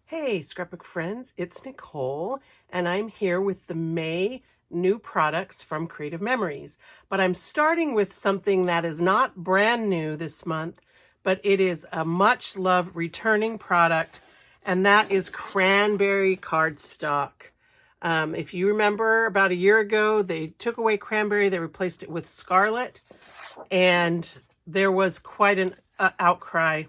Hey, Scrapbook friends, it's Nicole, and I'm here with the May new products from Creative Memories. But I'm starting with something that is not brand new this month, but it is a much loved returning product, and that is Cranberry Cardstock. If you remember, about a year ago, they took away Cranberry, they replaced it with Scarlet, and there was quite an outcry.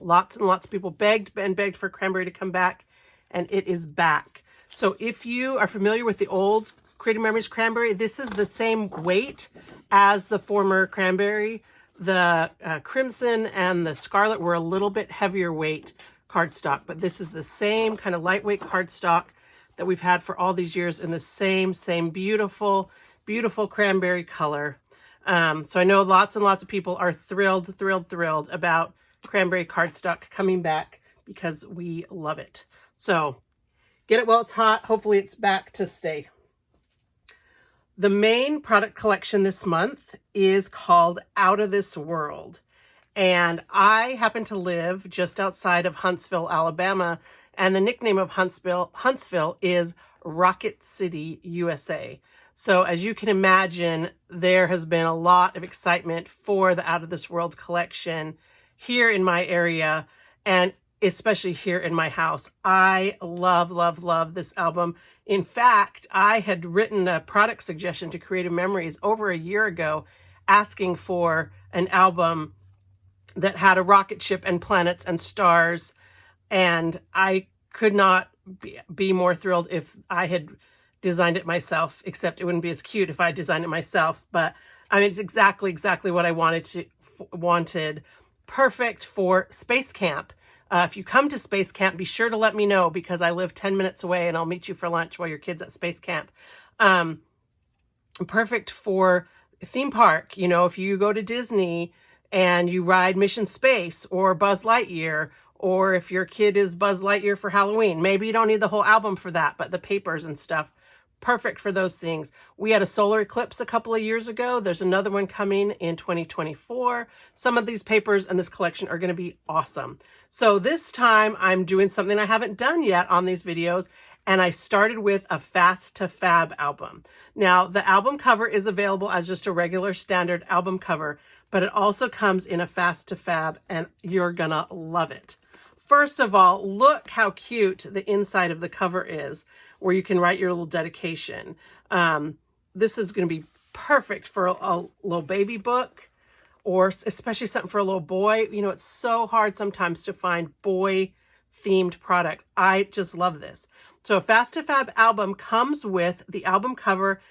Lots and lots of people begged and begged for Cranberry to come back, and it is back. So if you are familiar with the old Creative Memories Cranberry, this is the same weight as the former Cranberry. The Crimson and the Scarlet were a little bit heavier weight cardstock, but this is the same kind of lightweight cardstock that we've had for all these years in the same beautiful, beautiful cranberry color. So I know lots and lots of people are thrilled about Cranberry Cardstock coming back because we love it. So get it while it's hot. Hopefully it's back to stay. The main product collection this month is called Outta This World. And I happen to live just outside of Huntsville, Alabama. And the nickname of Huntsville is Rocket City, USA. So as you can imagine, there has been a lot of excitement for the Outta This World collection here in my area, and especially here in my house. I love this album. In fact, I had written a product suggestion to Creative Memories over a year ago asking for an album that had a rocket ship and planets and stars, and I could not be more thrilled if I had designed it myself, except it wouldn't be as cute if I designed it myself. But I mean, it's exactly what I wanted. Perfect for space camp. If you come to space camp, be sure to let me know because I live 10 minutes away and I'll meet you for lunch while your kid's at space camp. Perfect for theme park. You know, if you go to Disney and you ride Mission Space or Buzz Lightyear, or if your kid is Buzz Lightyear for Halloween, maybe you don't need the whole album for that, but the papers and stuff, perfect for those things. We had a solar eclipse a couple of years ago. There's another one coming in 2024. Some of these papers in this collection are going to be awesome. So this time I'm doing something I haven't done yet on these videos, and I started with a Fast to Fab album. Now, the album cover is available as just a regular standard album cover, but it also comes in a Fast to Fab, and you're gonna love it. First of all, look how cute the inside of the cover is, where you can write your little dedication. This is going to be perfect for a little baby book, or especially something for a little boy. You know, it's so hard sometimes to find boy-themed product. I just love this. So a Fast to Fab album comes with the album cover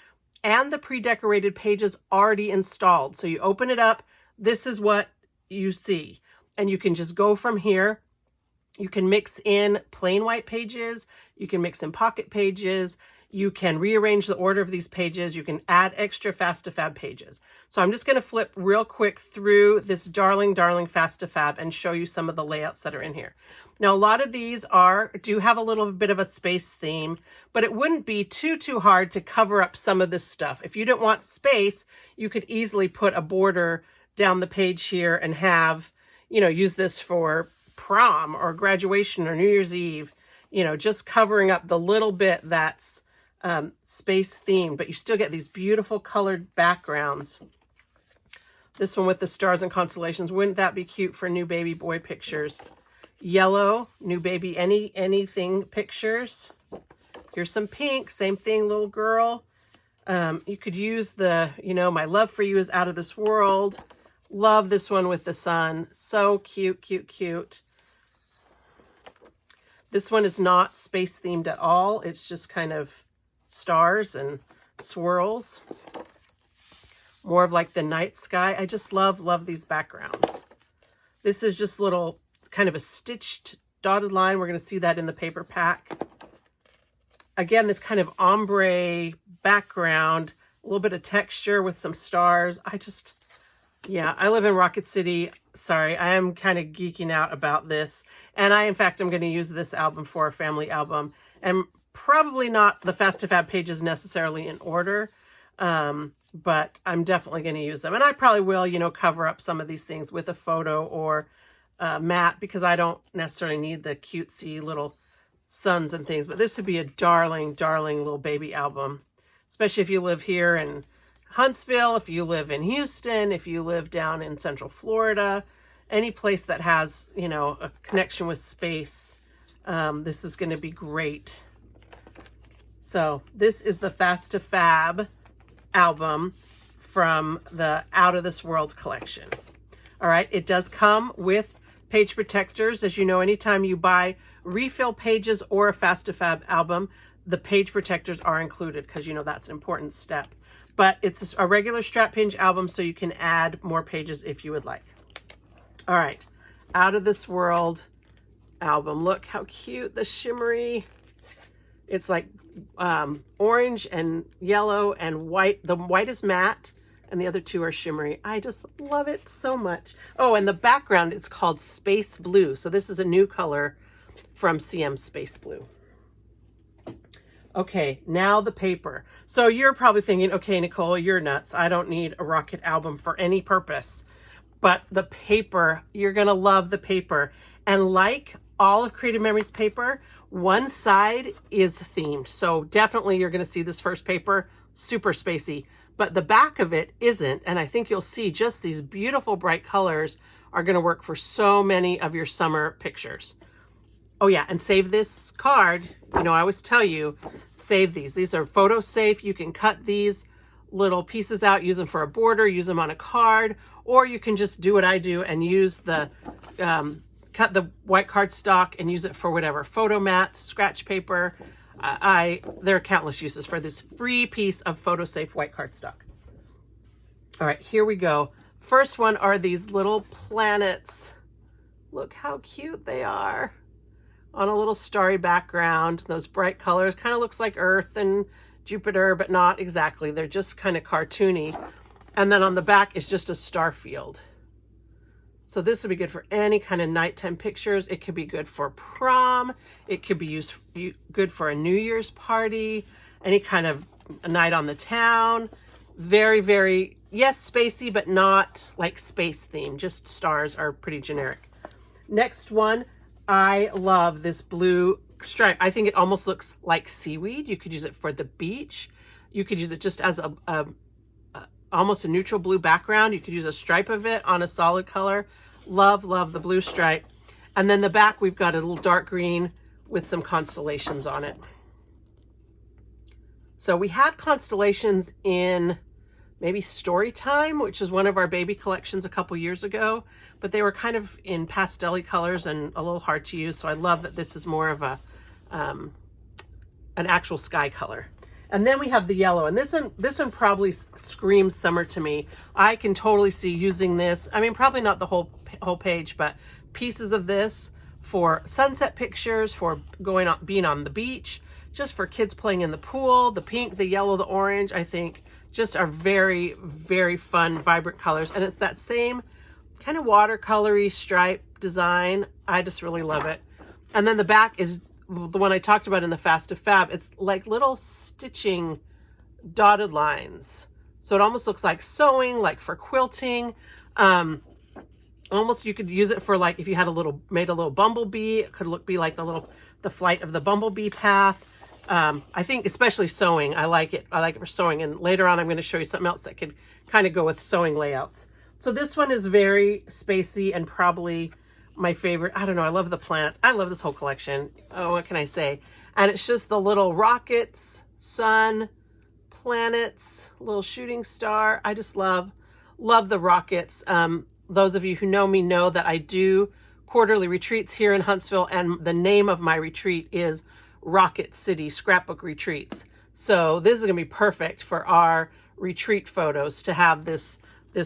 and the pre-decorated pages already installed. So you open it up, this is what you see. And you can just go from here. You can mix in plain white pages. You can mix in pocket pages. You can rearrange the order of these pages. You can add extra Fast to Fab pages. So I'm just going to flip real quick through this darling Fast to Fab and show you some of the layouts that are in here. Now, a lot of these do have a little bit of a space theme, but it wouldn't be too hard to cover up some of this stuff. If you don't want space, you could easily put a border down the page here and have, you know, use this for prom or graduation or New Year's Eve, you know, just covering up the little bit that's space themed, but you still get these beautiful colored backgrounds. This one with the stars and constellations, wouldn't that be cute for new baby boy pictures? Yellow, new baby anything pictures. Here's some pink, same thing, little girl. You could use the, you know, my love for you is out of this world. Love this one with the sun. So cute. This one is not space themed at all. It's just kind of stars and swirls. More of like the night sky. I just love these backgrounds. This is just little kind of a stitched dotted line. We're going to see that in the paper pack. Again, this kind of ombre background, a little bit of texture with some stars. Yeah, I live in Rocket City. Sorry, I am kind of geeking out about this. And in fact, I'm going to use this album for a family album. And probably not the Fast to Fab pages necessarily in order, but I'm definitely going to use them. And I probably will, you know, cover up some of these things with a photo or matte, because I don't necessarily need the cutesy little sons and things, but this would be a darling, darling little baby album, especially if you live here in Huntsville, if you live in Houston, if you live down in Central Florida, any place that has, you know, a connection with space. This is going to be great. So this is the Fast to Fab album from the Outta This World Collection. All right, it does come with page protectors. As you know, anytime you buy refill pages or a Fast to Fab album, the page protectors are included because, you know, that's an important step. But it's a regular strap hinge album, so you can add more pages if you would like. All right, Outta This World album. Look how cute, the shimmery. It's like orange and yellow and white. The white is matte and the other two are shimmery. I just love it so much. Oh, and the background, it's called Space Blue. So this is a new color from CM Space Blue. Okay, now the paper. So you're probably thinking, okay, Nicole, you're nuts. I don't need a Rocket album for any purpose. But the paper, you're gonna love the paper. And like all of Creative Memories paper, one side is themed. So definitely you're gonna see this first paper, super spacey. But the back of it isn't. And I think you'll see just these beautiful bright colors are gonna work for so many of your summer pictures. Oh yeah, and save this card. You know, I always tell you, save these. These are photo safe. You can cut these little pieces out, use them for a border, use them on a card, or you can just do what I do and use the, cut the white cardstock and use it for whatever, photo mats, scratch paper. There are countless uses for this free piece of photo safe white cardstock. All right, here we go. First one are these little planets. Look how cute they are. On a little starry background, those bright colors, kind of looks like Earth and Jupiter, but not exactly. They're just kind of cartoony. And then on the back is just a star field. So this would be good for any kind of nighttime pictures. It could be good for prom. It could be good for a New Year's party, any kind of a night on the town. Very, very, yes, spacey, but not like space themed. Just stars are pretty generic. Next one. I love this blue stripe. I think it almost looks like seaweed. You could use it for the beach. You could use it just as almost a neutral blue background. You could use a stripe of it on a solid color. Love, love the blue stripe. And then the back, we've got a little dark green with some constellations on it. So we had constellations in maybe Storytime, which is one of our baby collections a couple years ago, but they were kind of in pastel-y colors and a little hard to use. So I love that this is more of a an actual sky color. And then we have the yellow, and this one probably screams summer to me. I can totally see using this. I mean, probably not the whole page, but pieces of this for sunset pictures, for being on the beach, just for kids playing in the pool. The pink, the yellow, the orange, I think just are very, very fun, vibrant colors. And it's that same kind of watercolory stripe design. I just really love it. And then the back is the one I talked about in the Fast to Fab. It's like little stitching dotted lines. So it almost looks like sewing, like for quilting. Almost you could use it for like if you had made a little bumblebee. It could be like the flight of the bumblebee path. I think especially sewing, I like it. I like it for sewing. And later on, I'm going to show you something else that could kind of go with sewing layouts. So this one is very spacey and probably my favorite. I don't know. I love the planets. I love this whole collection. Oh, what can I say? And it's just the little rockets, sun, planets, little shooting star. I just love the rockets. Those of you who know me know that I do quarterly retreats here in Huntsville, and the name of my retreat is Rocket City Scrapbook Retreats. So this is gonna be perfect for our retreat photos to have this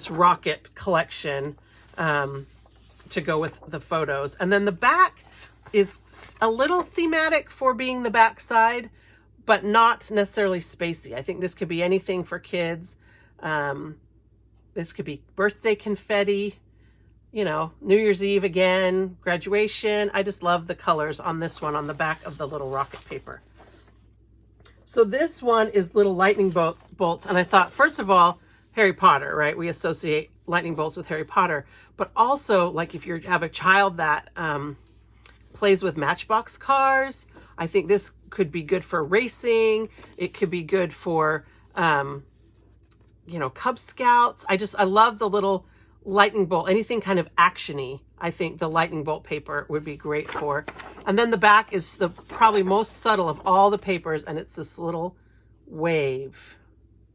rocket collection to go with the photos. And then the back is a little thematic for being the back side, but not necessarily spacey. I think this could be anything for kids. This could be birthday confetti, you know, New Year's Eve again, graduation. I just love the colors on this one on the back of the little rocket paper. So this one is little lightning bolts. And I thought, first of all, Harry Potter, right? We associate lightning bolts with Harry Potter, but also like if you have a child that plays with Matchbox cars, I think this could be good for racing. It could be good for, you know, Cub Scouts. I love the little lightning bolt, anything kind of actiony. I think the lightning bolt paper would be great for. And then the back is the probably most subtle of all the papers, and it's this little wave,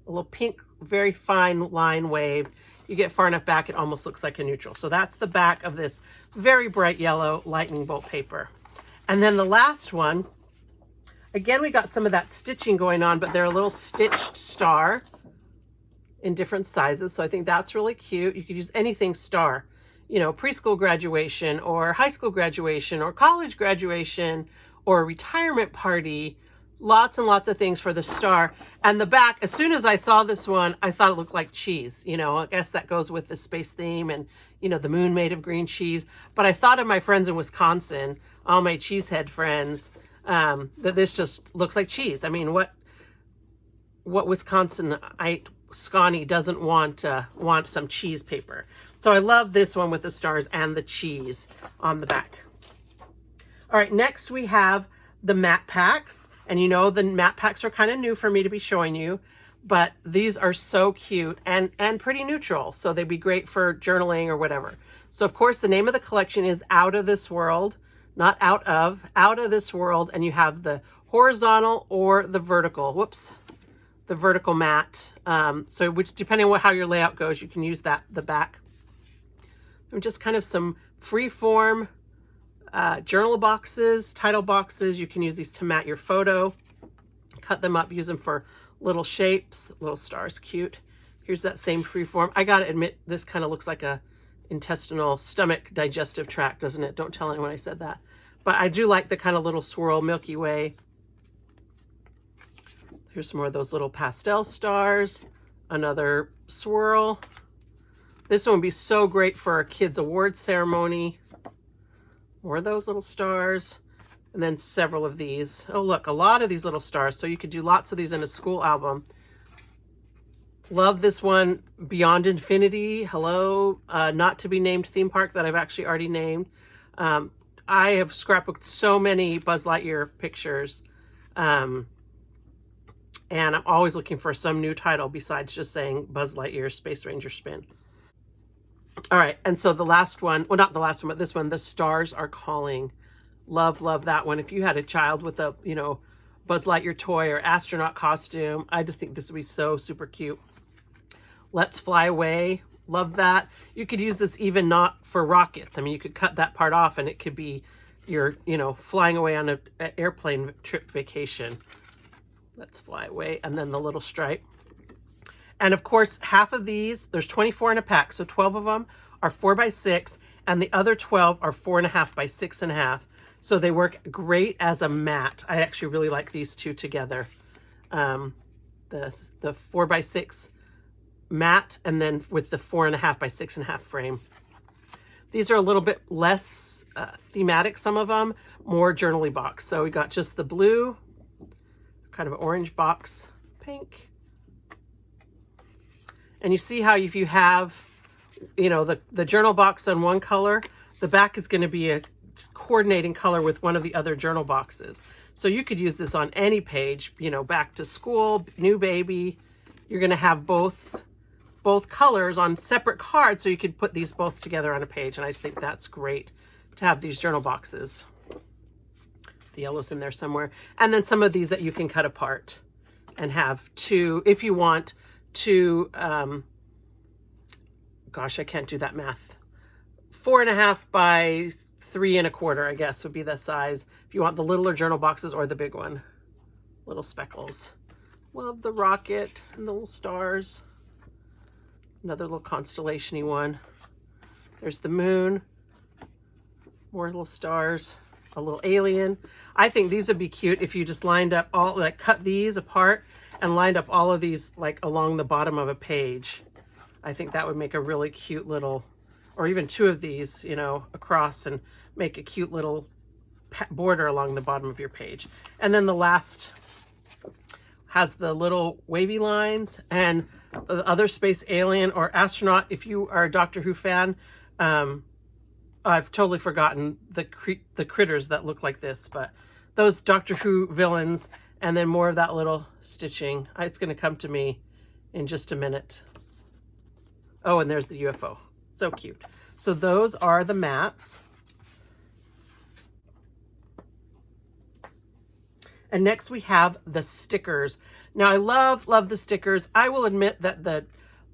a little pink, very fine line wave. You get far enough back, it almost looks like a neutral. So that's the back of this very bright yellow lightning bolt paper. And then the last one, again, we got some of that stitching going on, but they're a little stitched star in different sizes. So I think that's really cute. You could use anything star, you know, preschool graduation or high school graduation or college graduation or retirement party. Lots and lots of things for the star. And the back, as soon as I saw this one, I thought it looked like cheese. You know, I guess that goes with the space theme and, you know, the moon made of green cheese. But I thought of my friends in Wisconsin, all my cheesehead friends, that this just looks like cheese. I mean, what Wisconsinite Scotty doesn't want some cheese paper. So I love this one with the stars and the cheese on the back. All right, next we have the matte packs. And you know, the matte packs are kind of new for me to be showing you, but these are so cute and pretty neutral. So they'd be great for journaling or whatever. So of course, the name of the collection is Outta This World, not out of, Outta This World. And you have the horizontal or the vertical, the vertical matte. So which, depending on how your layout goes, you can use the back. And just kind of some free form journal boxes, title boxes. You can use these to mat your photo, cut them up, use them for little shapes, little stars, cute. Here's that same free form. I gotta admit, this kind of looks like a intestinal stomach digestive tract, doesn't it? Don't tell anyone I said that. But I do like the kind of little swirl Milky Way. Here's some more of those little pastel stars, another swirl. This one would be so great for a kid's award ceremony. More of those little stars, and then several of these. Oh, look, a lot of these little stars. So you could do lots of these in a school album. Love this one, Beyond Infinity. Hello, not to be named theme park that I've actually already named. I have scrapbooked so many Buzz Lightyear pictures, and I'm always looking for some new title besides just saying Buzz Lightyear Space Ranger Spin. All right, and so the last one, well, not the last one, but this one, The Stars Are Calling. Love, love that one. If you had a child with a, you know, Buzz Lightyear toy or astronaut costume, I just think this would be so super cute. Let's Fly Away. Love that. You could use this even not for rockets. I mean, you could cut that part off and it could be your, you know, flying away on an airplane trip vacation. Let's Fly Away. And then the little stripe. And of course, half of these, there's 24 in a pack. So 12 of them are 4x6 and the other 12 are 4.5 by 6.5. So they work great as a mat. I actually really like these two together. The 4x6 mat and then with the 4.5 by 6.5 frame. These are a little bit less thematic, some of them, more journaly box. So we got just the blue, kind of orange box, pink. And you see how if you have, you know, the journal box on one color, the back is going to be a coordinating color with one of the other journal boxes. So you could use this on any page, you know, back to school, new baby. You're going to have both colors on separate cards, so you could put these both together on a page. And I just think that's great to have these journal boxes. The yellow's in there somewhere. And then some of these that you can cut apart and have two, if you want, to, gosh, I can't do that math. 4.5 by 3.25, I guess, would be the size. If you want the littler journal boxes or the big one. Little speckles. Love the rocket and the little stars. Another little constellation-y one. There's the moon. More little stars. A little alien. I think these would be cute if you just lined up all, like cut these apart and lined up all of these like along the bottom of a page. I think that would make a really cute little, or even two of these, you know, across and make a cute little border along the bottom of your page. And then the last has the little wavy lines and the other space alien or astronaut. If you are a Doctor Who fan, I've totally forgotten the critters that look like this, but those Doctor Who villains, and then more of that little stitching. It's going to come to me in just a minute. Oh, and there's the UFO. So cute. So those are the mats. And next we have the stickers. Now I love the stickers. I will admit that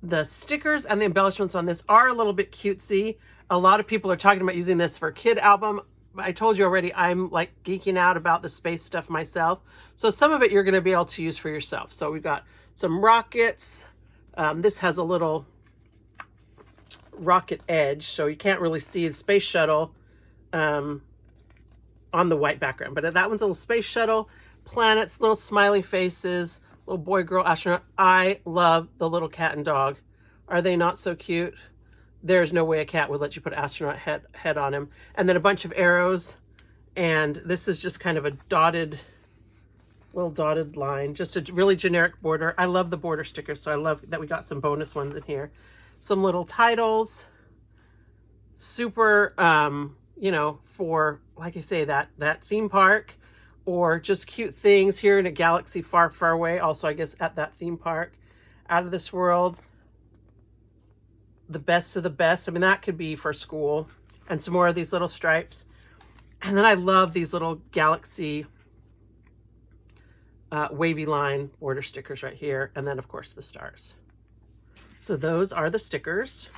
the stickers and the embellishments on this are a little bit cutesy. A lot of people are talking about using this for a kid album. I told you already, I'm like geeking out about the space stuff myself. So some of it you're going to be able to use for yourself. So we've got some rockets. This has a little rocket edge, so you can't really see the space shuttle on the white background. But that one's a little space shuttle, planets, little smiley faces, little boy, girl, astronaut. I love the little cat and dog. Are they not so cute? There's no way a cat would let you put astronaut head on him. And then a bunch of arrows. And this is just kind of a little dotted line. Just a really generic border. I love the border stickers, so I love that we got some bonus ones in here. Some little titles. Super, you know, for, like I say, that theme park. Or just cute things here in a galaxy far, far away. Also, I guess, at that theme park. Out of This World. The best of the best. I mean, that could be for school. And some more of these little stripes. And then I love these little galaxy wavy line border stickers right here. And then, of course, the stars. So those are the stickers.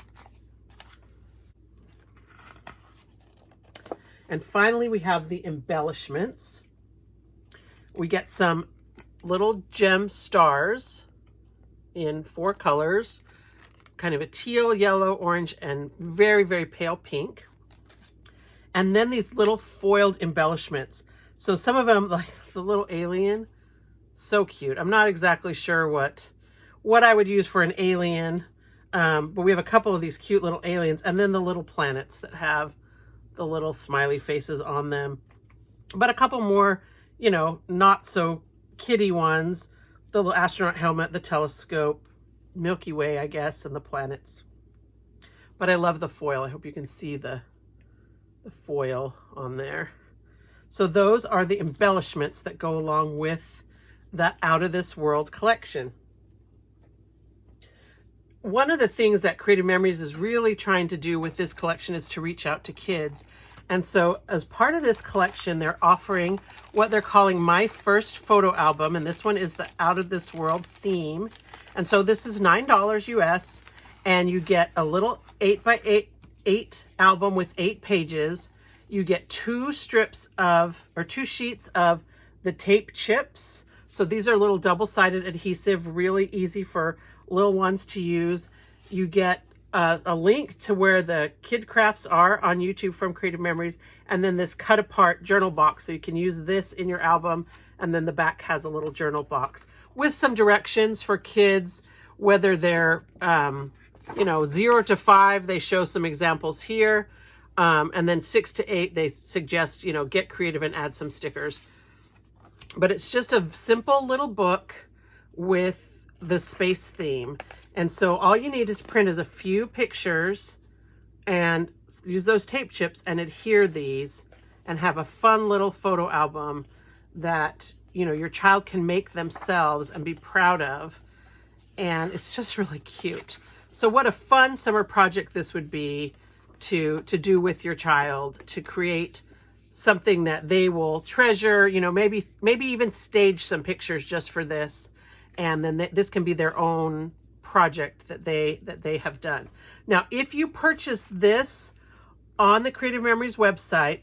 And finally, we have the embellishments. We get some little gem stars in 4 colors. Kind of a teal, yellow, orange, and very, very pale pink. And then these little foiled embellishments. So some of them, like the little alien, so cute. I'm not exactly sure what I would use for an alien, but we have a couple of these cute little aliens, and then the little planets that have the little smiley faces on them. But a couple more, you know, not so kiddie ones. The little astronaut helmet, the telescope, Milky Way, I guess, and the planets. But I love the foil. I hope you can see the foil on there. So those are the embellishments that go along with the Outta This World collection. One of the things that Creative Memories is really trying to do with this collection is to reach out to kids. And so as part of this collection, they're offering what they're calling My First Photo Album. And this one is the Outta This World theme. And so this is $9 US, and you get a little 8x8 album with 8 pages. You get 2 sheets of the tape chips. So these are little double-sided adhesive, really easy for little ones to use. You get a link to where the kid crafts are on YouTube from Creative Memories, and then this cut apart journal box. So you can use this in your album, and then the back has a little journal box with some directions for kids, whether they're, you know, 0 to 5, they show some examples here. And then 6 to 8, they suggest, you know, get creative and add some stickers. But it's just a simple little book with the space theme. And so all you need to print is a few pictures and use those tape chips and adhere these and have a fun little photo album that, you know, your child can make themselves and be proud of. And it's just really cute. So what a fun summer project this would be to do with your child, to create something that they will treasure, you know, maybe even stage some pictures just for this. And then this can be their own project that they have done. Now, if you purchase this on the Creative Memories website,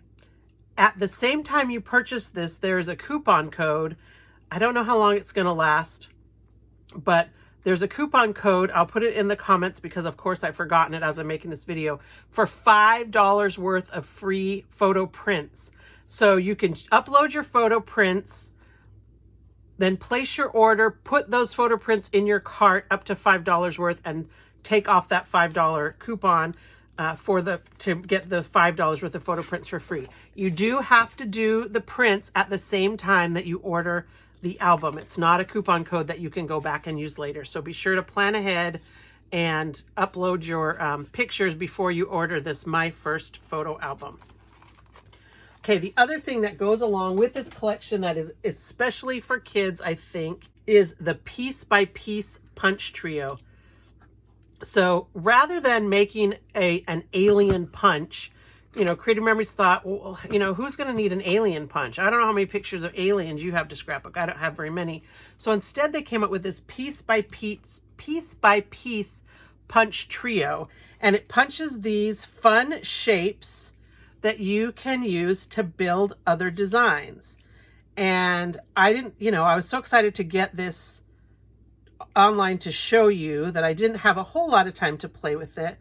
at the same time you purchase this, there's a coupon code. I don't know how long it's going to last, but there's a coupon code. I'll put it in the comments because, of course, I've forgotten it as I'm making this video, for $5 worth of free photo prints. So you can upload your photo prints, then place your order, put those photo prints in your cart up to $5 worth, and take off that $5 coupon to get the $5 worth of photo prints for free. You do have to do the prints at the same time that you order the album. It's not a coupon code that you can go back and use later. So be sure to plan ahead and upload your pictures before you order this My First Photo Album. Okay, the other thing that goes along with this collection that is especially for kids, I think, is the piece by piece punch trio. So rather than making an alien punch, you know, Creative Memories thought, well, you know, who's going to need an alien punch? I don't know how many pictures of aliens you have to Scrapbook. I don't have very many. So instead they came up with this piece by piece punch trio, and it punches these fun shapes that you can use to build other designs. And I was so excited to get this online to show you that I didn't have a whole lot of time to play with it.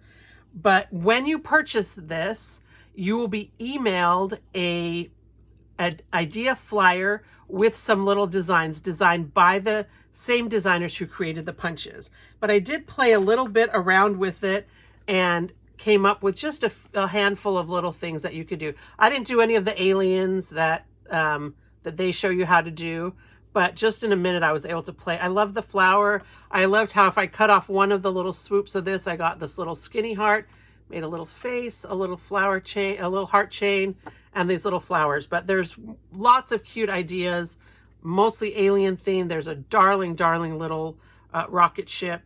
But when you purchase this, you will be emailed an idea flyer with some little designs designed by the same designers who created the punches. But I did play a little bit around with it and came up with just a handful of little things that you could do. I didn't do any of the aliens that they show you how to do, but just in a minute I was able to play. I love the flower. I loved how if I cut off one of the little swoops of this, I got this little skinny heart, made a little face, a little flower chain, a little heart chain, and these little flowers. But there's lots of cute ideas, mostly alien themed. There's a darling, darling little rocket ship,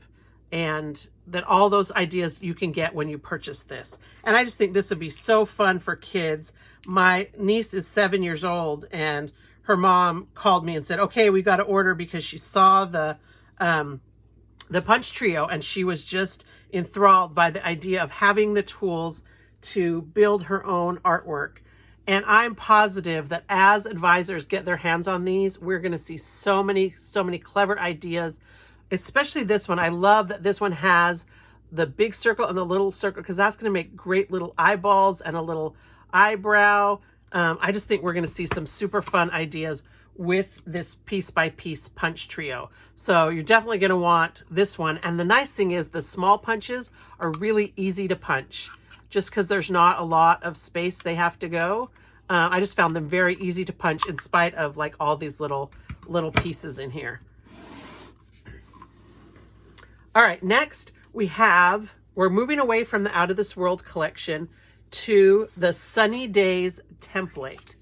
and that all those ideas you can get when you purchase this. And I just think this would be so fun for kids. My niece is 7 years old, and her mom called me and said, okay, we got to order, because she saw the punch trio and she was just enthralled by the idea of having the tools to build her own artwork. And I'm positive that as advisors get their hands on these, we're going to see so many clever ideas, especially this one. I love that this one has the big circle and the little circle, because that's going to make great little eyeballs and a little eyebrow. I just think we're going to see some super fun ideas with this piece by piece punch trio. So you're definitely going to want this one. And the nice thing is the small punches are really easy to punch, just because there's not a lot of space they have to go. I just found them very easy to punch in spite of like all these little pieces in here. All right, next we're moving away from the Outta This World collection to the Sunny Days template.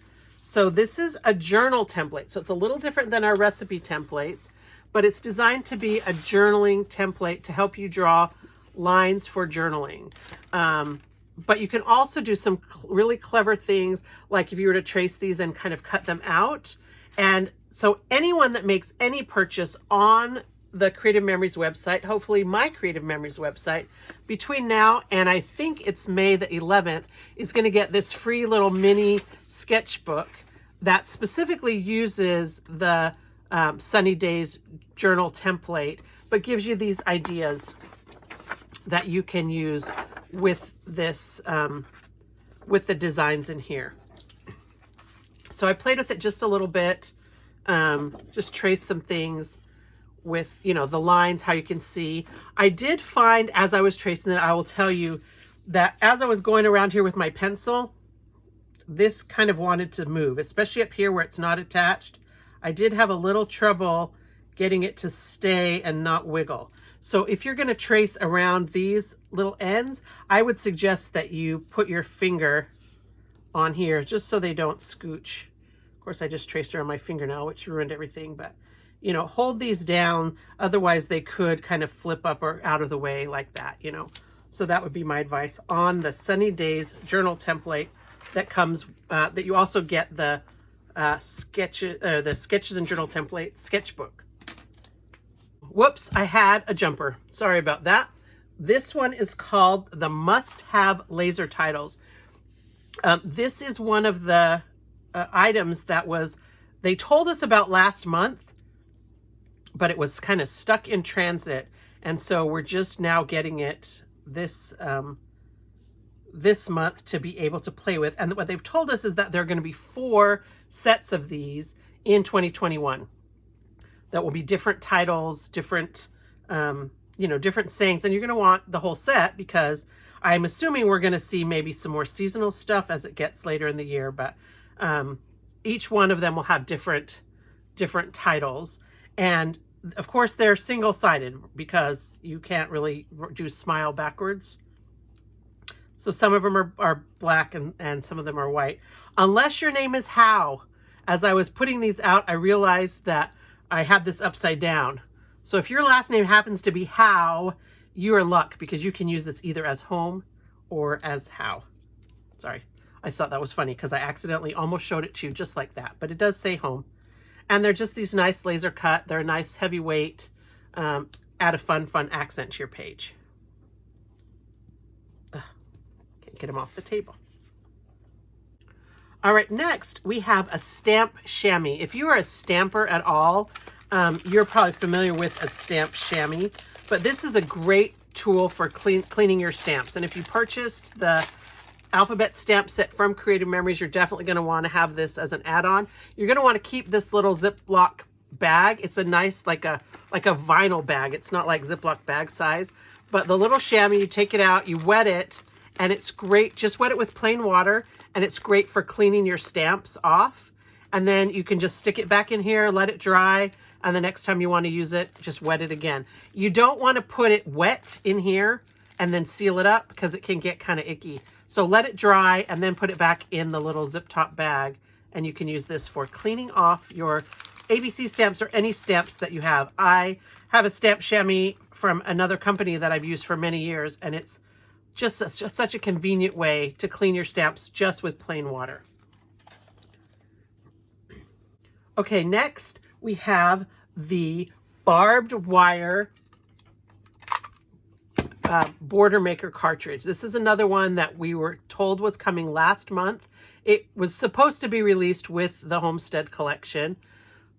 So this is a journal template. So it's a little different than our recipe templates, but it's designed to be a journaling template to help you draw lines for journaling. But you can also do some really clever things, like if you were to trace these and kind of cut them out. And so anyone that makes any purchase on the Creative Memories website, hopefully my Creative Memories website, between now and I think it's May the 11th, is going to get this free little mini sketchbook that specifically uses the Sunny Days journal template, but gives you these ideas that you can use with this, with the designs in here. So I played with it just a little bit, just traced some things with, you know, the lines, how you can see. I did find as I was tracing it, I will tell you that as I was going around here with my pencil, this kind of wanted to move, especially up here where it's not attached. I did have a little trouble getting it to stay and not wiggle. So if you're going to trace around these little ends, I would suggest that you put your finger on here just so they don't scooch. Of course, I just traced around my fingernail, which ruined everything, but you know, hold these down. Otherwise they could kind of flip up or out of the way like that, you know. So that would be my advice on the Sunny Days journal template that comes, that you also get the sketches and journal template sketchbook. Whoops, I had a jumper. Sorry about that. This one is called the Must-Have Laser Titles. This is one of the items that they told us about last month, but it was kind of stuck in transit. And so we're just now getting it this month to be able to play with. And what they've told us is that there are going to be 4 sets of these in 2021. That will be different titles, different, different sayings. And you're going to want the whole set, because I'm assuming we're going to see maybe some more seasonal stuff as it gets later in the year. But each one of them will have different titles. And of course they're single-sided, because you can't really do smile backwards. So some of them are black and some of them are white. unless your name is How. As I was putting these out, I realized that I had this upside down. So if your last name happens to be How, you're in luck because you can use this either as Home or as How. Sorry, I thought that was funny because I accidentally almost showed it to you just like that, but it does say Home. And they're just these nice laser cut. They're a nice heavyweight, add a fun accent to your page. Can't get them off the table. All right, next we have a stamp chamois. If you are a stamper at all, you're probably familiar with a stamp chamois, but this is a great tool for cleaning your stamps. And if you purchased the alphabet stamp set from Creative Memories, you're definitely going to want to have this as an add-on. You're going to want to keep this little Ziploc bag. It's a nice, like a vinyl bag. It's not like Ziploc bag size, but the little chamois, you take it out, you wet it, and it's great. Just wet it with plain water, and it's great for cleaning your stamps off. And then you can just stick it back in here, let it dry, and the next time you want to use it, just wet it again. You don't want to put it wet in here and then seal it up because it can get kind of icky. So let it dry and then put it back in the little zip top bag, and you can use this for cleaning off your ABC stamps or any stamps that you have. I have a stamp chamois from another company that I've used for many years, and it's just such a convenient way to clean your stamps just with plain water. Okay, next we have the barbed wire border maker cartridge. This is another one that we were told was coming last month. It was supposed to be released with the Homestead collection,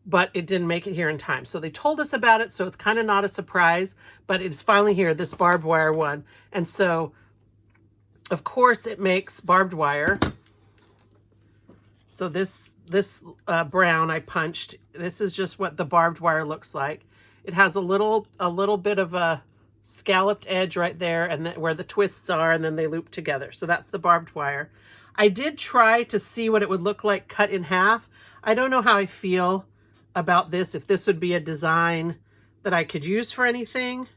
but it didn't make it here in time. So they told us about it, so it's kind of not a surprise, but it's finally here, this barbed wire one. And so, of course, it makes barbed wire. So this brown I punched, this is just what the barbed wire looks like. It has a little bit of a scalloped edge right there, and then where the twists are, and then they loop together. So that's the barbed wire. I did try to see what it would look like cut in half. I don't know how I feel about this, if this would be a design that I could use for anything.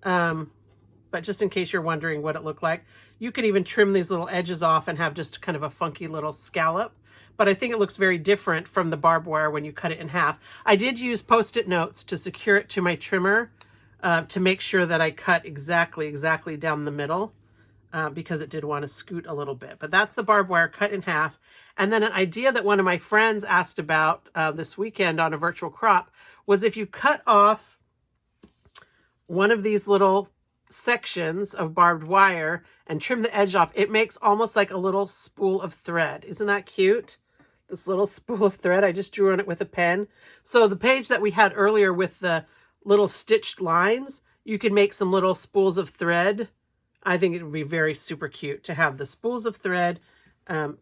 But just in case you're wondering what it looked like, you could even trim these little edges off and have just kind of a funky little scallop. But I think it looks very different from the barbed wire when you cut it in half. I did use Post-it notes to secure it to my trimmer to make sure that I cut exactly down the middle because it did want to scoot a little bit. But that's the barbed wire cut in half. And then an idea that one of my friends asked about this weekend on a virtual crop was if you cut off one of these little sections of barbed wire and trim the edge off, it makes almost like a little spool of thread. Isn't that cute? This little spool of thread, I just drew on it with a pen. So the page that we had earlier with the little stitched lines, you could make some little spools of thread. I think it would be very super cute to have the spools of thread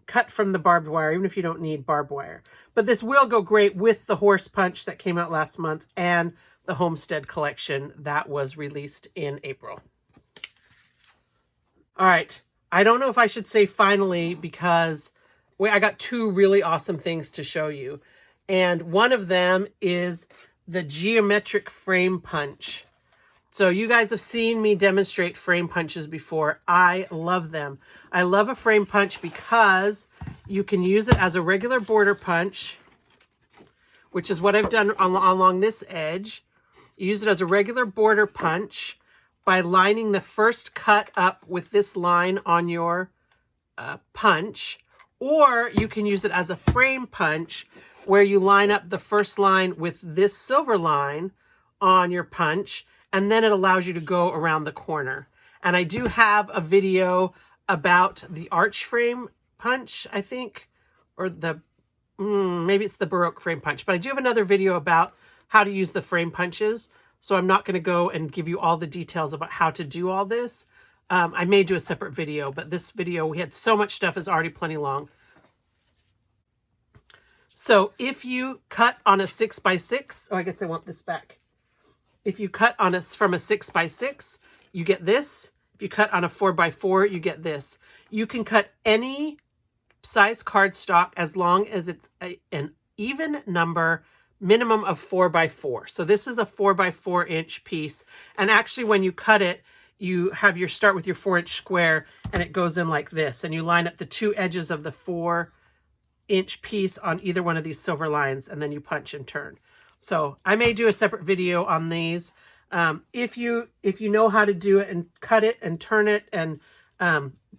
cut from the barbed wire, even if you don't need barbed wire. But this will go great with the horse punch that came out last month and the Homestead collection that was released in April. All right, I don't know if I should say finally, because I got two really awesome things to show you. And one of them is the geometric frame punch. So you guys have seen me demonstrate frame punches before. I love them. I love a frame punch because you can use it as a regular border punch, which is what I've done along this edge. You use it as a regular border punch by lining the first cut up with this line on your punch, or you can use it as a frame punch where you line up the first line with this silver line on your punch, and then it allows you to go around the corner. And I do have a video about the arch frame punch, I think, or the, maybe it's the Baroque frame punch, but I do have another video about how to use the frame punches. So I'm not going to go and give you all the details about how to do all this. I may do a separate video, but this video, we had so much stuff, is already plenty long. So if you cut on a 6x6, oh, I guess I want this back. If you cut on from a 6x6, you get this. If you cut on a 4x4, you get this. You can cut any size cardstock as long as it's an even number, minimum of 4x4. So this is a 4x4 inch piece. And actually when you cut it, you have start with your 4-inch square, and it goes in like this. And you line up the two edges of the 4 inch piece on either one of these silver lines, and then you punch and turn. So I may do a separate video on these. If you know how to do it and cut it and turn it and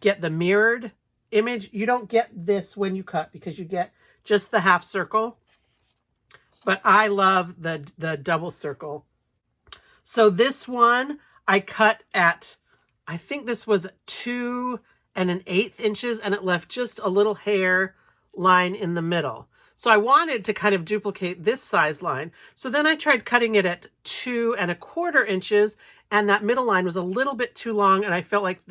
get the mirrored image, you don't get this when you cut because you get just the half circle. But I love the double circle. So this one I cut at, I think this was 2 1/8 inches, and it left just a little hair line in the middle. So I wanted to kind of duplicate this size line. So then I tried cutting it at 2 1/4 inches, and that middle line was a little bit too long, and I felt like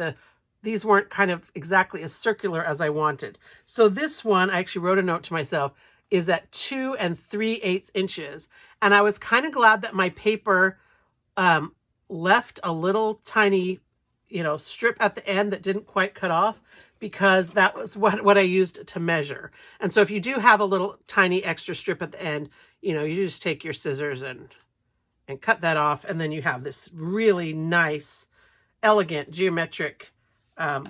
these weren't kind of exactly as circular as I wanted. So this one, I actually wrote a note to myself, is at 2 3/8 inches. And I was kind of glad that my paper left a little tiny, strip at the end that didn't quite cut off, because that was what I used to measure. And so if you do have a little tiny extra strip at the end, you just take your scissors and cut that off. And then you have this really nice, elegant, geometric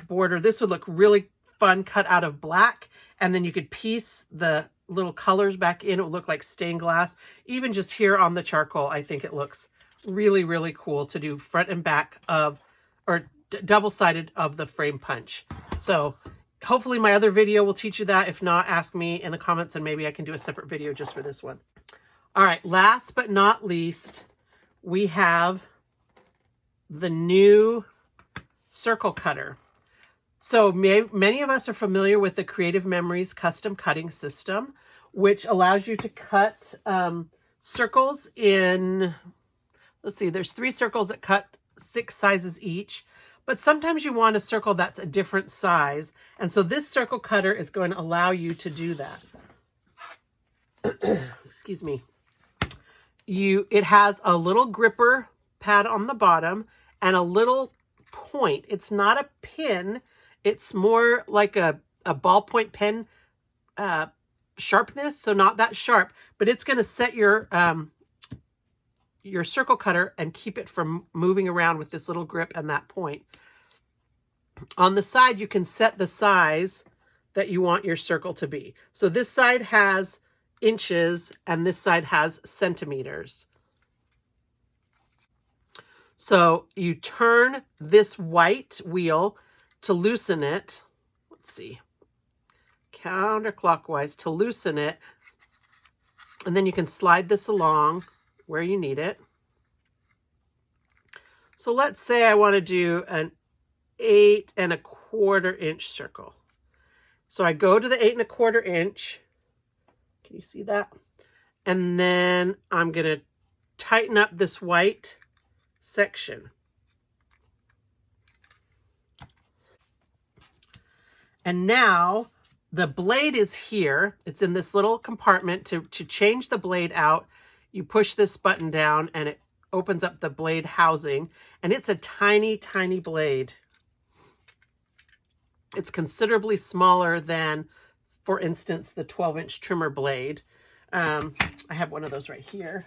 border. This would look really fun cut out of black. And then you could piece the little colors back in. It would look like stained glass. Even just here on the charcoal, I think it looks really, really cool to do front and back of, or double-sided of the frame punch. So hopefully my other video will teach you that. If not, ask me in the comments and maybe I can do a separate video just for this one. All right, last but not least, we have the new circle cutter. So many of us are familiar with the Creative Memories custom cutting system, which allows you to cut circles in, let's see, there's 3 circles that cut 6 sizes each, but sometimes you want a circle that's a different size. And so this circle cutter is going to allow you to do that. Excuse me. It has a little gripper pad on the bottom and a little point. It's not a pin. It's more like a ballpoint pen sharpness, so not that sharp, but it's going to set your circle cutter and keep it from moving around with this little grip and that point. On the side, you can set the size that you want your circle to be. So this side has inches and this side has centimeters. So you turn this white wheel to loosen it. Let's see, counterclockwise to loosen it. And then you can slide this along where you need it. So let's say I want to do an 8 1/4 inch circle. So I go to the 8 1/4 inch. Can you see that? And then I'm going to tighten up this white section. And now the blade is here. It's in this little compartment. To change the blade out, you push this button down and it opens up the blade housing. And it's a tiny, tiny blade. It's considerably smaller than, for instance, the 12-inch trimmer blade. I have one of those right here.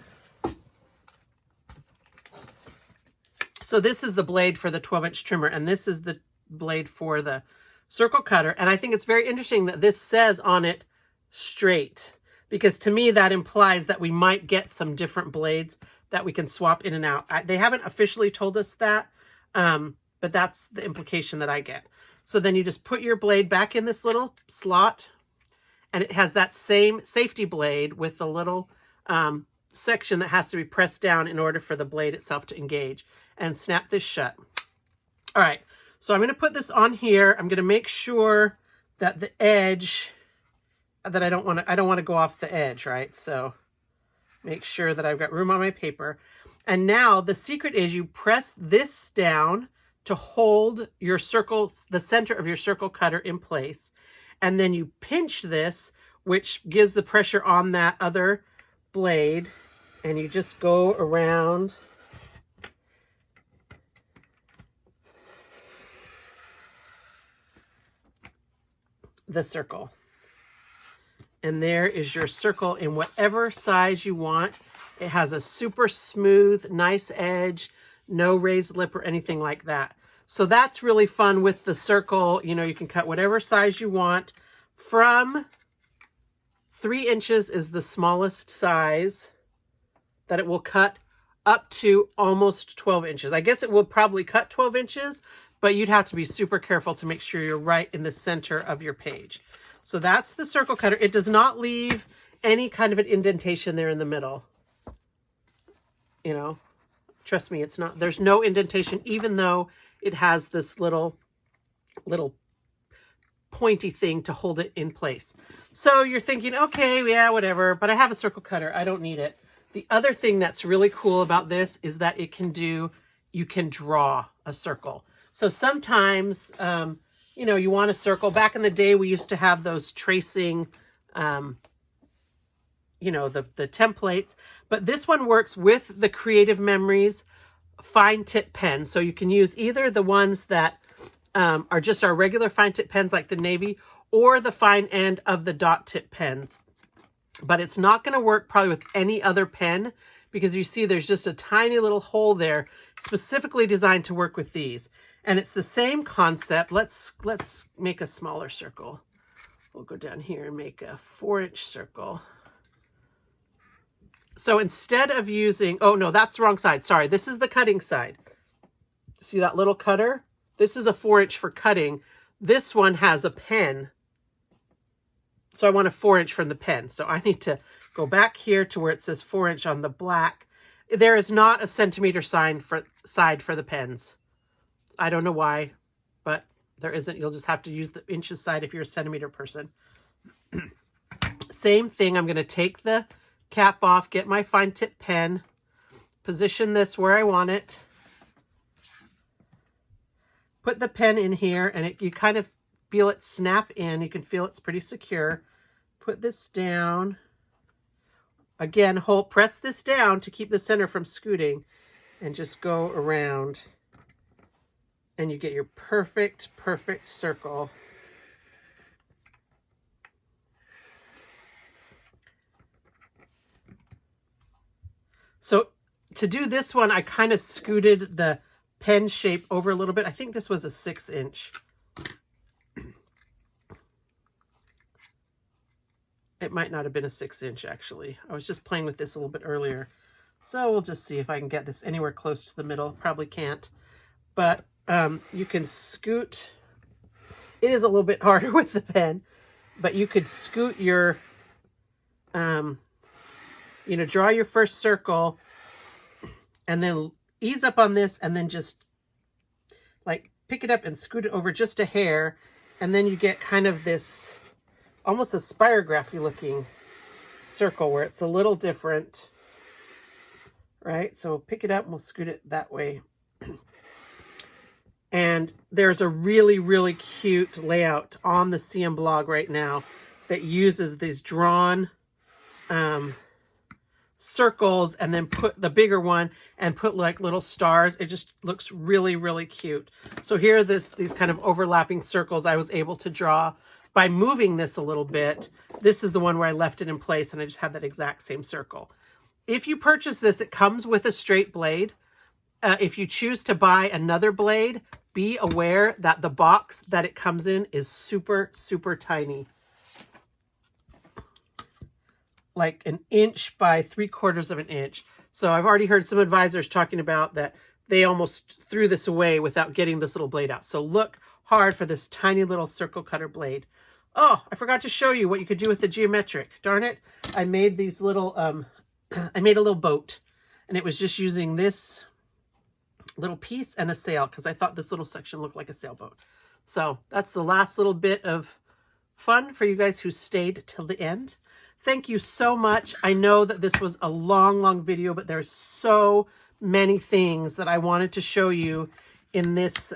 So this is the blade for the 12-inch trimmer, and this is the blade for the circle cutter. And I think it's very interesting that this says on it straight, because to me that implies that we might get some different blades that we can swap in and out. They haven't officially told us that, but that's the implication that I get. So then you just put your blade back in this little slot, and it has that same safety blade with the little section that has to be pressed down in order for the blade itself to engage, and snap this shut. All right, so I'm going to put this on here. I'm going to make sure that the edge, that I don't want to go off the edge, right? So make sure that I've got room on my paper. And now the secret is you press this down to hold your circle, the center of your circle cutter in place. And then you pinch this, which gives the pressure on that other blade. And you just go around the circle. And there is your circle in whatever size you want. It has a super smooth, nice edge, no raised lip or anything like that. So that's really fun with the circle. You know, you can cut whatever size you want from 3 inches is the smallest size that it will cut, up to almost 12 inches. I guess it will probably cut 12 inches, but you'd have to be super careful to make sure you're right in the center of your page. So that's the circle cutter. It does not leave any kind of an indentation there in the middle. You know, trust me, it's not, there's no indentation, even though it has this little pointy thing to hold it in place. So you're thinking, okay, yeah, whatever, but I have a circle cutter. I don't need it. The other thing that's really cool about this is that it can do, you can draw a circle. So sometimes, you know, you want a circle. Back in the day, we used to have those tracing, you know, the templates, but this one works with the Creative Memories fine tip pens. So you can use either the ones that are just our regular fine tip pens like the navy, or the fine end of the dot tip pens. But it's not going to work probably with any other pen, because you see there's just a tiny little hole there specifically designed to work with these. And it's the same concept. Let's make a smaller circle. We'll go down here and make a 4-inch circle. So instead of using, oh no, that's the wrong side. Sorry, this is the cutting side. See that little cutter? This is a 4-inch for cutting. This one has a pen. So I want a 4-inch from the pen. So I need to go back here to where it says 4-inch on the black. There is not a centimeter side for the pens. I don't know why, but there isn't. You'll just have to use the inches side if you're a centimeter person. Same thing. I'm going to take the cap off, get my fine tip pen, position this where I want it, put the pen in here, and you kind of feel it snap in. You can feel it's pretty secure. Put this down. Again, press this down to keep the center from scooting, and just go around. And you get your perfect circle. So to do this one, I kind of scooted the pen shape over a little bit. I think this was a 6-inch. It might not have been a 6-inch, actually. I was just playing with this a little bit earlier. So we'll just see if I can get this anywhere close to the middle. Probably can't. But you can scoot. It is a little bit harder with the pen. But you could scoot your, you know, draw your first circle. And then ease up on this. And then just, like, pick it up and scoot it over just a hair. And then you get kind of this, almost a spirography looking circle where it's a little different, right? So pick it up and we'll scoot it that way. And there's a really cute layout on the CM blog right now that uses these drawn circles, and then put the bigger one and put like little stars. It just looks really cute. So here are these kind of overlapping circles I was able to draw by moving this a little bit. This is the one where I left it in place and I just had that exact same circle. If you purchase this, it comes with a straight blade. If you choose to buy another blade, be aware that the box that it comes in is super tiny. Like 1 inch by 3/4 of an inch. So I've already heard some advisors talking about that they almost threw this away without getting this little blade out. So look hard for this tiny little circle cutter blade. Oh, I forgot to show you what you could do with the geometric. Darn it. I made these little, I made a little boat, and it was just using this little piece and a sail, because I thought this little section looked like a sailboat. So that's the last little bit of fun for you guys who stayed till the end. Thank you so much. I know that this was a long video, but there's so many things that I wanted to show you in this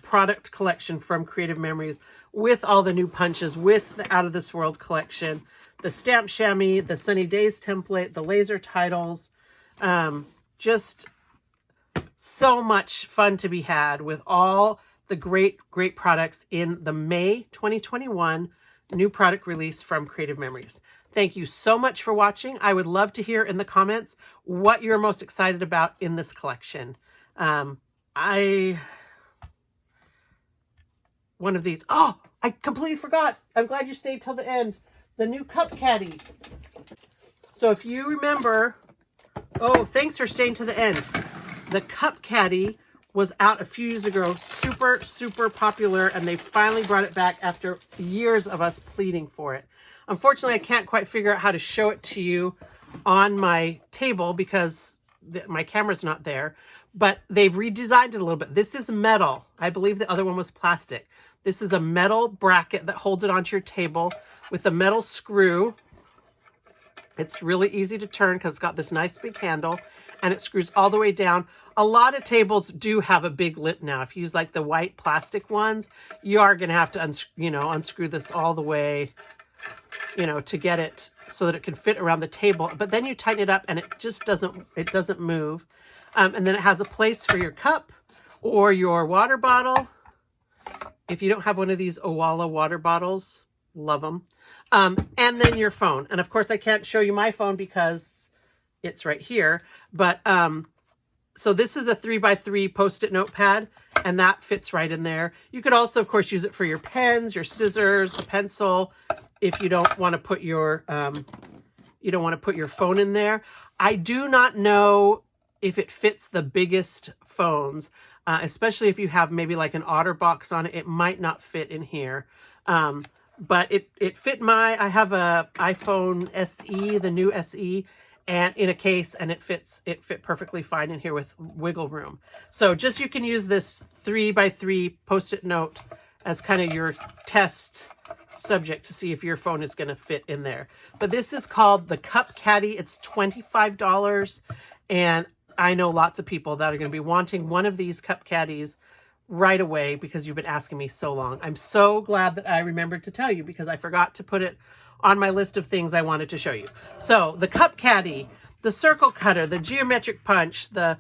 product collection from Creative Memories, with all the new punches, with the Outta This World collection, the stamp chamois, the Sunny Days template, the laser titles. Just so much fun to be had with all the great products in the May 2021 new product release from Creative Memories. Thank you so much for watching. I would love to hear in the comments what you're most excited about in this collection. One of these. Oh, I completely forgot. I'm glad you stayed till the end. The new Cup Caddy. So if you remember, oh, thanks for staying to the end. The Cup Caddy was out a few years ago, super, super popular, and they finally brought it back after years of us pleading for it. Unfortunately, I can't quite figure out how to show it to you on my table because my camera's not there, but they've redesigned it a little bit. This is metal. I believe the other one was plastic. This is a metal bracket that holds it onto your table with a metal screw. It's really easy to turn because it's got this nice big handle and it screws all the way down. A lot of tables do have a big lip now. If you use like the white plastic ones, you are going to have to unscrew this all the way, to get it so that it can fit around the table. But then you tighten it up and it just doesn't move. And then it has a place for your cup or your water bottle. If you don't have one of these Owala water bottles, love them. And then your phone. And of course I can't show you my phone because it's right here. But so this is a 3x3 Post-it notepad, and that fits right in there. You could also, of course, use it for your pens, your scissors, a pencil, if you don't want to put your phone in there. I do not know if it fits the biggest phones, especially if you have maybe like an OtterBox on it. It might not fit in here. But it fit I have a iPhone SE, the new SE, and in a case, and it fit perfectly fine in here with wiggle room. So just you can use this 3x3 Post-it note as kind of your test subject to see if your phone is going to fit in there. But this is called the Cup Caddy. It's $25, and I know lots of people that are going to be wanting one of these Cup Caddies right away because you've been asking me so long. I'm so glad that I remembered to tell you because I forgot to put it on my list of things I wanted to show you. So the Cup Caddy, the circle cutter, the geometric punch, the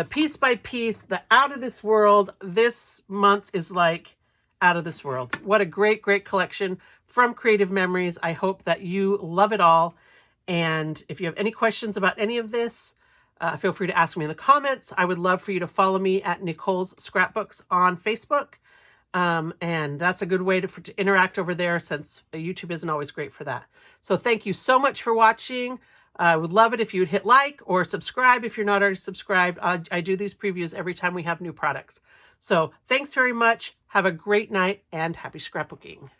piece by piece, the Outta This World. This month is like out of this world. What a great, great collection from Creative Memories. I hope that you love it all. And if you have any questions about any of this, feel free to ask me in the comments. I would love for you to follow me at Nicole's Scrapbooks on Facebook. And that's a good way to interact over there since YouTube isn't always great for that. So thank you so much for watching. I would love it if you'd hit like or subscribe if you're not already subscribed. I do these previews every time we have new products. So thanks very much. Have a great night and happy scrapbooking.